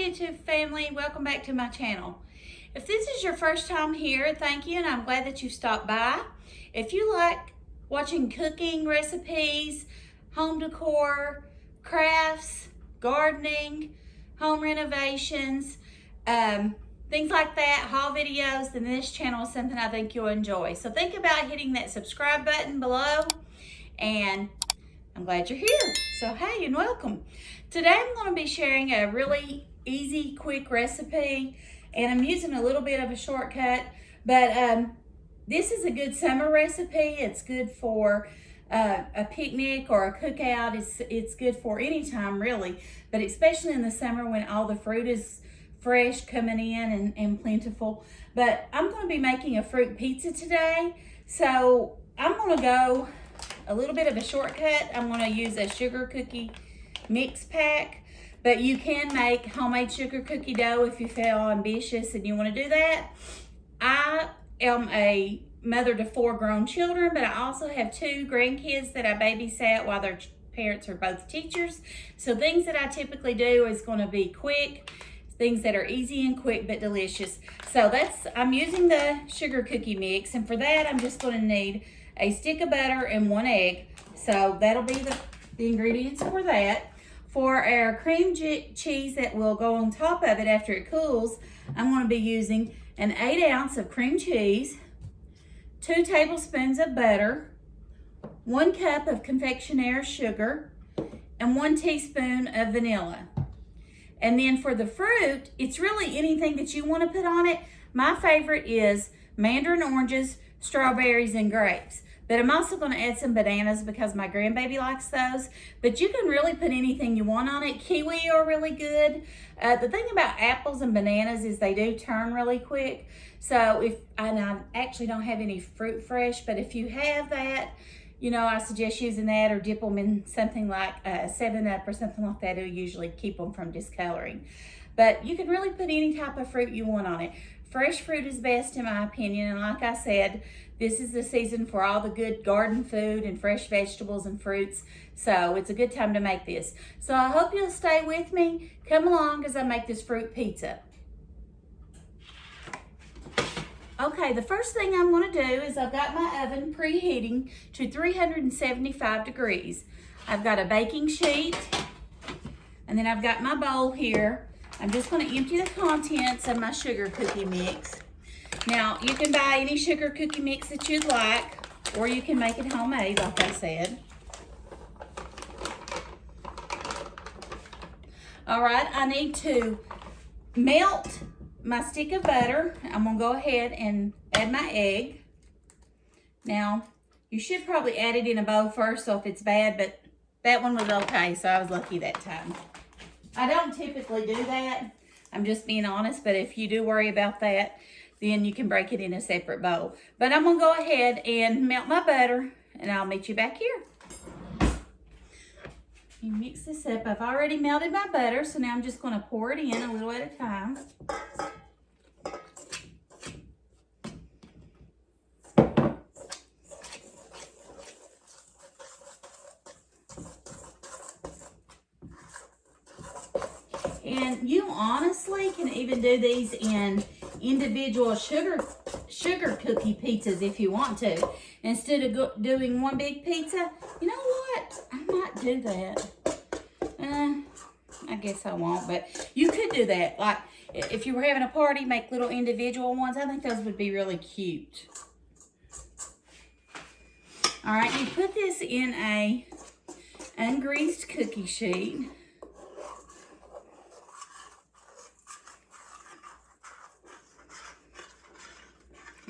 YouTube family, welcome back to my channel. If this is your first time here, thank you, and I'm glad that you stopped by. If you like watching cooking recipes, home decor, crafts, gardening, home renovations, things like that, haul videos, then this channel is something I think you'll enjoy. So think about hitting that subscribe button below, and I'm glad you're here. So hey, and welcome. Today I'm going to be sharing a really easy, quick recipe, and I'm using a little bit of a shortcut, but this is a good summer recipe. It's good for a picnic or a cookout. It's good for any time really, but especially in the summer when all the fruit is fresh coming in and plentiful. But I'm going to be making a fruit pizza today, so I'm going to go a little bit of a shortcut. I'm going to use a sugar cookie mix pack, but you can make homemade sugar cookie dough if you feel ambitious and you want to do that. I am a mother to 4 grown children, but I also have 2 grandkids that I babysat while their parents are both teachers. So things that I typically do is going to be quick, things that are easy and quick but delicious. So I'm using the sugar cookie mix, and for that I'm just going to need a stick of butter and 1 egg. So that'll be the ingredients for that. For our cream cheese that will go on top of it after it cools, I'm going to be using an 8 ounce of cream cheese, 2 tablespoons of butter, 1 cup of confectioner's sugar, and 1 teaspoon of vanilla. And then for the fruit, it's really anything that you want to put on it. My favorite is mandarin oranges, strawberries, and grapes. But I'm also going to add some bananas because my grandbaby likes those. But you can really put anything you want on it. Kiwi are really good. The thing about apples and bananas is they do turn really quick. So and I actually don't have any fruit fresh, but if you have that, you know, I suggest using that or dip them in something like 7-Up or something like that. It'll usually keep them from discoloring. But you can really put any type of fruit you want on it. Fresh fruit is best in my opinion, and like I said, this is the season for all the good garden food and fresh vegetables and fruits, so it's a good time to make this. So I hope you'll stay with me. Come along as I make this fruit pizza. Okay, the first thing I'm going to do is I've got my oven preheating to 375 degrees. I've got a baking sheet, and then I've got my bowl here. I'm just going to empty the contents of my sugar cookie mix. Now, you can buy any sugar cookie mix that you'd like, or you can make it homemade, like I said. All right, I need to melt my stick of butter. I'm going to go ahead and add my egg. Now, you should probably add it in a bowl first, so if it's bad, but that one was okay, so I was lucky that time. I don't typically do that. I'm just being honest, but if you do worry about that, then you can break it in a separate bowl. But I'm going to go ahead and melt my butter, and I'll meet you back here. You mix this up. I've already melted my butter, so now I'm just going to pour it in a little at a time. And you honestly can even do these in individual sugar cookie pizzas if you want to. Instead of doing one big pizza, you know what? I might do that. I guess I won't, but you could do that. Like if you were having a party, make little individual ones. I think those would be really cute. All right, you put this in a ungreased cookie sheet.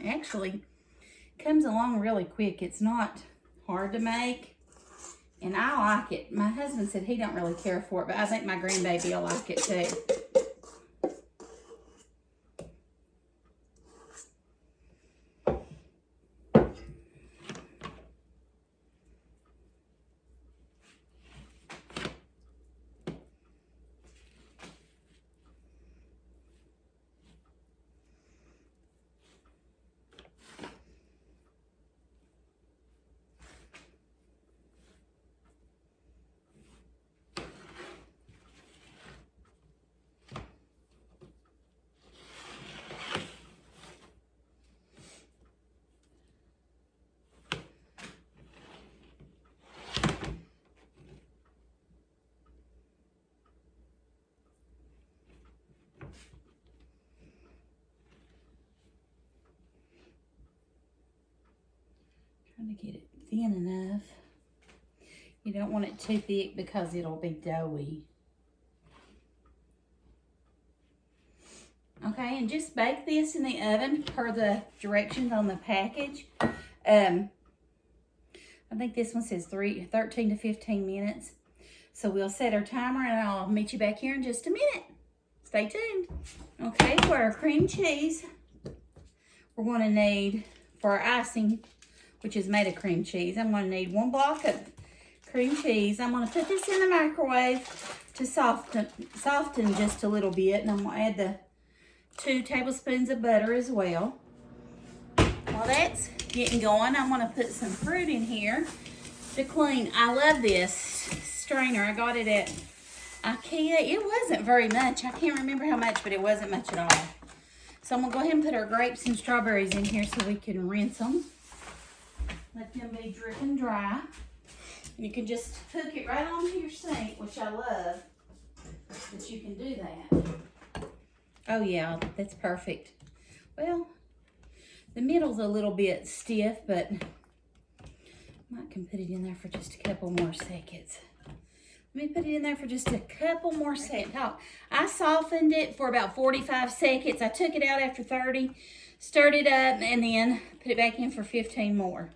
Actually comes along really quick. It's not hard to make, and I like it. My husband said he don't really care for it, but I think my grandbaby will like it too. Trying to get it thin enough. You don't want it too thick because it'll be doughy. Okay, and just bake this in the oven per the directions on the package. I think this one says 13 to 15 minutes. So we'll set our timer and I'll meet you back here in just a minute. Stay tuned. Okay, for our cream cheese, we're going to need, for our icing, which is made of cream cheese, I'm going to need 1 block of cream cheese. I'm going to put this in the microwave to soften just a little bit, and I'm going to add the 2 tablespoons of butter as well. While that's getting going, I'm going to put some fruit in here to clean. I love this strainer. I got it at IKEA. It wasn't very much. I can't remember how much, but it wasn't much at all. So I'm going to go ahead and put our grapes and strawberries in here so we can rinse them. Let them be dripping dry. And you can just hook it right onto your sink, which I love that you can do that. Oh yeah, that's perfect. Well, the middle's a little bit stiff, but I can put it in there for just a couple more seconds. Let me put it in there for just a couple more seconds. Oh, I softened it for about 45 seconds. I took it out after 30, stirred it up, and then put it back in for 15 more.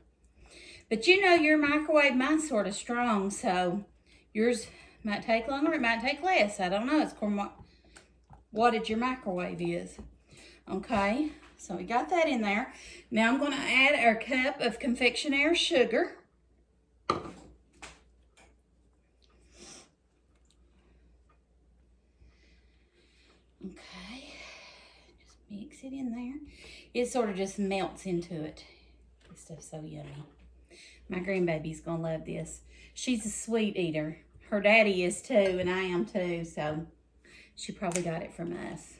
But you know your microwave, mine's sort of strong, so yours might take longer, it might take less. I don't know. It's wattage your microwave is. Okay, so we got that in there. Now I'm going to add our cup of confectionery sugar. Okay, just mix it in there. It sort of just melts into it. This stuff's so yummy. My grandbaby's gonna love this. She's a sweet eater. Her daddy is too, and I am too, so she probably got it from us.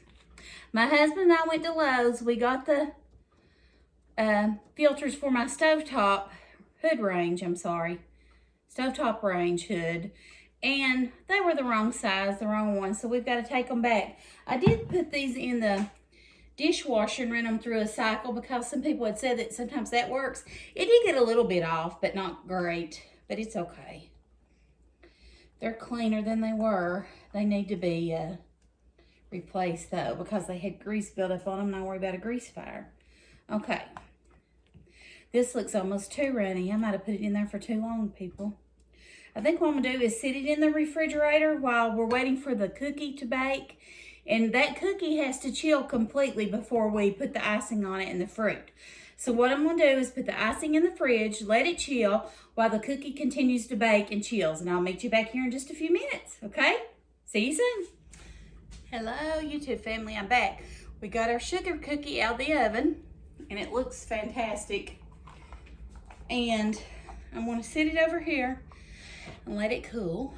My husband and I went to Lowe's. We got the filters for my stovetop range, stovetop range hood, and they were the wrong size, the wrong one, so we've got to take them back. I did put these in the dishwasher and run them through a cycle because some people had said that sometimes that works. It did get a little bit off, but not great, but it's okay. They're cleaner than they were. They need to be replaced though because they had grease built up on them and I worry about a grease fire. Okay. This looks almost too runny. I might have put it in there for too long, people. I think what I'm gonna do is sit it in the refrigerator while we're waiting for the cookie to bake. And that cookie has to chill completely before we put the icing on it and the fruit. So what I'm going to do is put the icing in the fridge, let it chill while the cookie continues to bake and chills. And I'll meet you back here in just a few minutes, okay? See you soon. Hello, YouTube family. I'm back. We got our sugar cookie out of the oven, and it looks fantastic. And I'm going to sit it over here and let it cool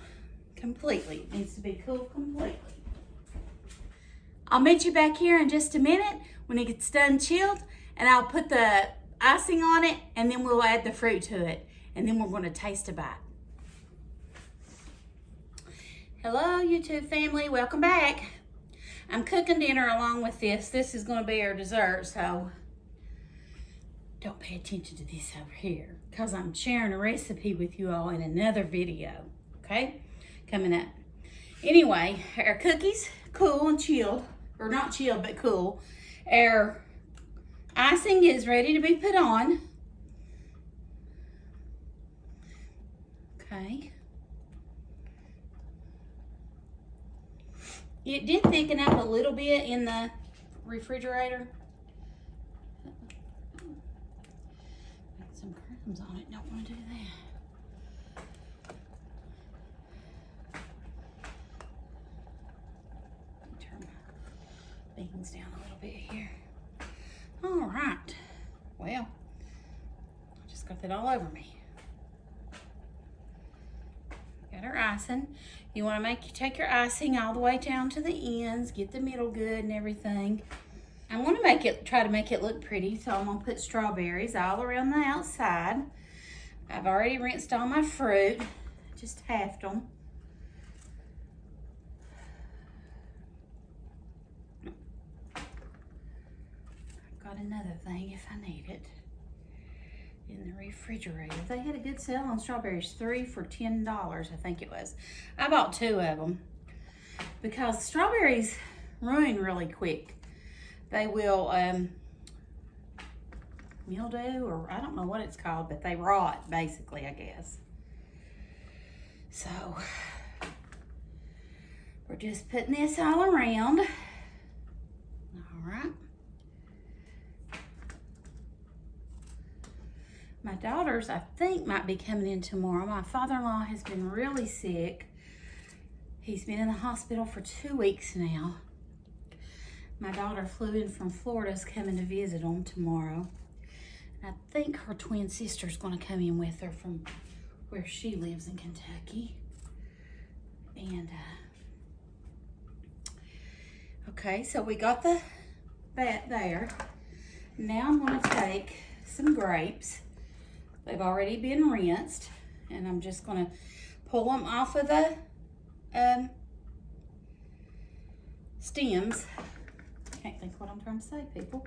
completely. It needs to be cool completely. I'll meet you back here in just a minute when it gets done chilled, and I'll put the icing on it, and then we'll add the fruit to it, and then we're going to taste a bite. Hello, YouTube family. Welcome back. I'm cooking dinner along with this. This is going to be our dessert, so don't pay attention to this over here because I'm sharing a recipe with you all in another video, okay? Coming up. Anyway, our cookies cool and chilled. Or not chilled, but cool. Our icing is ready to be put on. Okay. It did thicken up a little bit in the refrigerator. Got some crumbs on it. Don't want to do that. Beans down a little bit here. All right. Well, I just got that all over me. Got our icing. You want to take your icing all the way down to the ends, get the middle good and everything. I want to try to make it look pretty, so I'm gonna put strawberries all around the outside. I've already rinsed all my fruit, just halved them. Got another thing if I need it. in the refrigerator. They had a good sale on strawberries, 3 for $10, I think it was. I bought 2 of them because strawberries ruin really quick. They will mildew, or I don't know what it's called, but they rot basically, I guess. So we're just putting this all around. All right. My daughters, I think, might be coming in tomorrow. My father-in-law has been really sick. He's been in the hospital for 2 weeks now. My daughter flew in from Florida, is coming to visit him tomorrow. And I think her twin sister's going to come in with her from where she lives in Kentucky. And, okay, so we got that there. Now I'm going to take some grapes. They've already been rinsed, and I'm just going to pull them off of the stems. Can't think what I'm trying to say, people.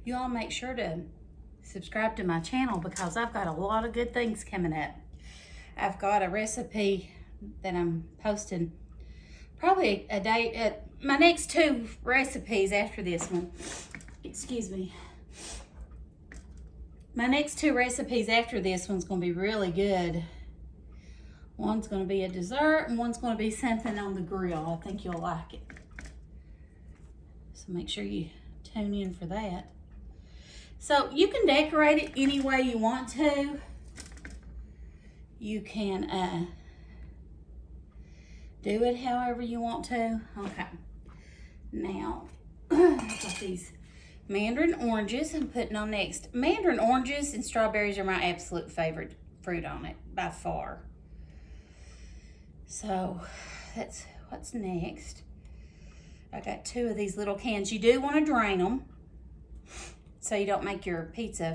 You all make sure to subscribe to my channel because I've got a lot of good things coming up. I've got a recipe that I'm posting probably a day, my next 2 recipes after this one. Excuse me. My next 2 recipes after this one's going to be really good. One's going to be a dessert and one's going to be something on the grill. I think you'll like it. So make sure you tune in for that. So you can decorate it any way you want to. You can do it however you want to. Okay. Now, I've got these Mandarin oranges I'm putting on next. Mandarin oranges and strawberries are my absolute favorite fruit on it, by far. So, that's what's next. I got 2 of these little cans. You do want to drain them so you don't make your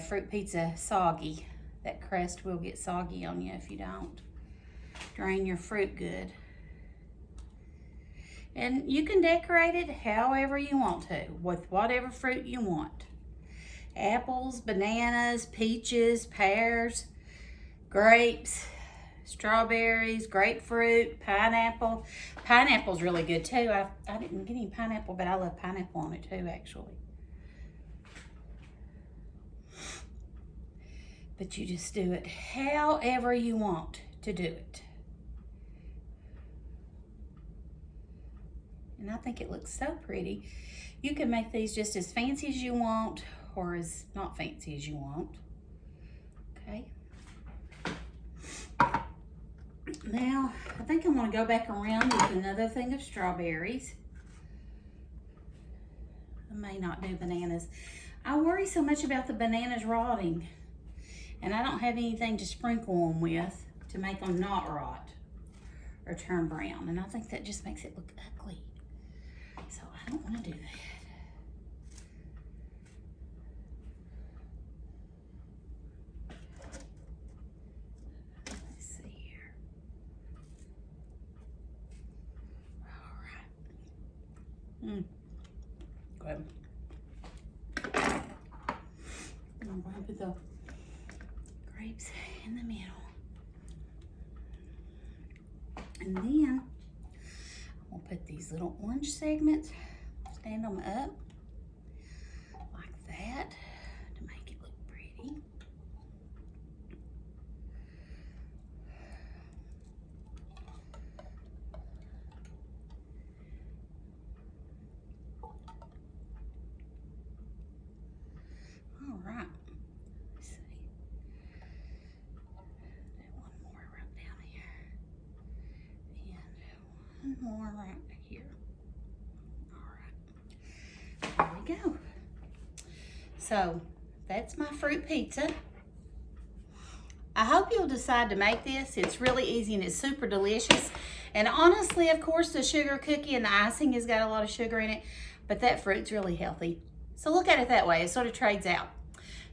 fruit pizza soggy. That crust will get soggy on you if you don't drain your fruit good. And you can decorate it however you want to, with whatever fruit you want. Apples, bananas, peaches, pears, grapes, strawberries, grapefruit, pineapple. Pineapple's really good too. I didn't get any pineapple, but I love pineapple on it too, actually. But you just do it however you want to do it. And I think it looks so pretty. You can make these just as fancy as you want or as not fancy as you want. Okay. Now, I think I'm going to go back around with another thing of strawberries. I may not do bananas. I worry so much about the bananas rotting. And I don't have anything to sprinkle them with to make them not rot or turn brown. And I think that just makes it look ugly. So I don't want to do that. Let's see here. All right. Good. I'm going to put the grapes in the middle. And then we'll put these little orange segments, stand them up like that to make it look pretty. All right. Let's see. Do one more right down here. And one more right here. All right. There we go. So that's my fruit pizza. I hope you'll decide to make this. It's really easy and it's super delicious. And honestly, of course, the sugar cookie and the icing has got a lot of sugar in it, but that fruit's really healthy. So look at it that way. It sort of trades out.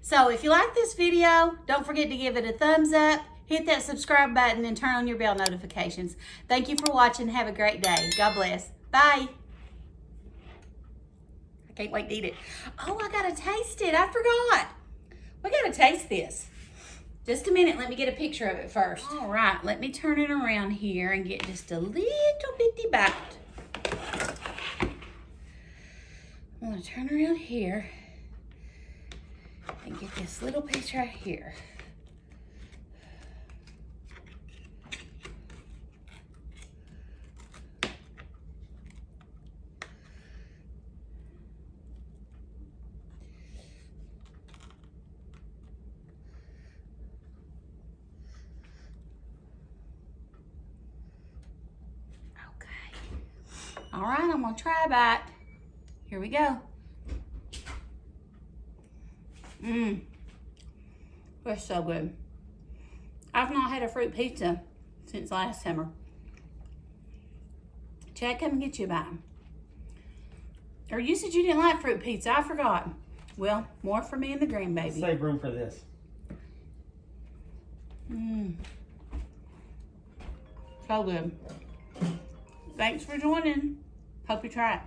So if you like this video, don't forget to give it a thumbs up, hit that subscribe button, and turn on your bell notifications. Thank you for watching. Have a great day. God bless. Bye. I can't wait to eat it. Oh, I gotta taste it. I forgot. We gotta taste this. Just a minute, let me get a picture of it first. All right, let me turn it around here and get just a little bitty bite. I'm gonna turn around here and get this little piece right here. All right, I'm gonna try a bite. Here we go. That's so good. I've not had a fruit pizza since last summer. Chad, come and get you a bite. Or you said you didn't like fruit pizza. I forgot. Well, more for me and the grandbaby. Save room for this. So good. Thanks for joining. Hope you try it.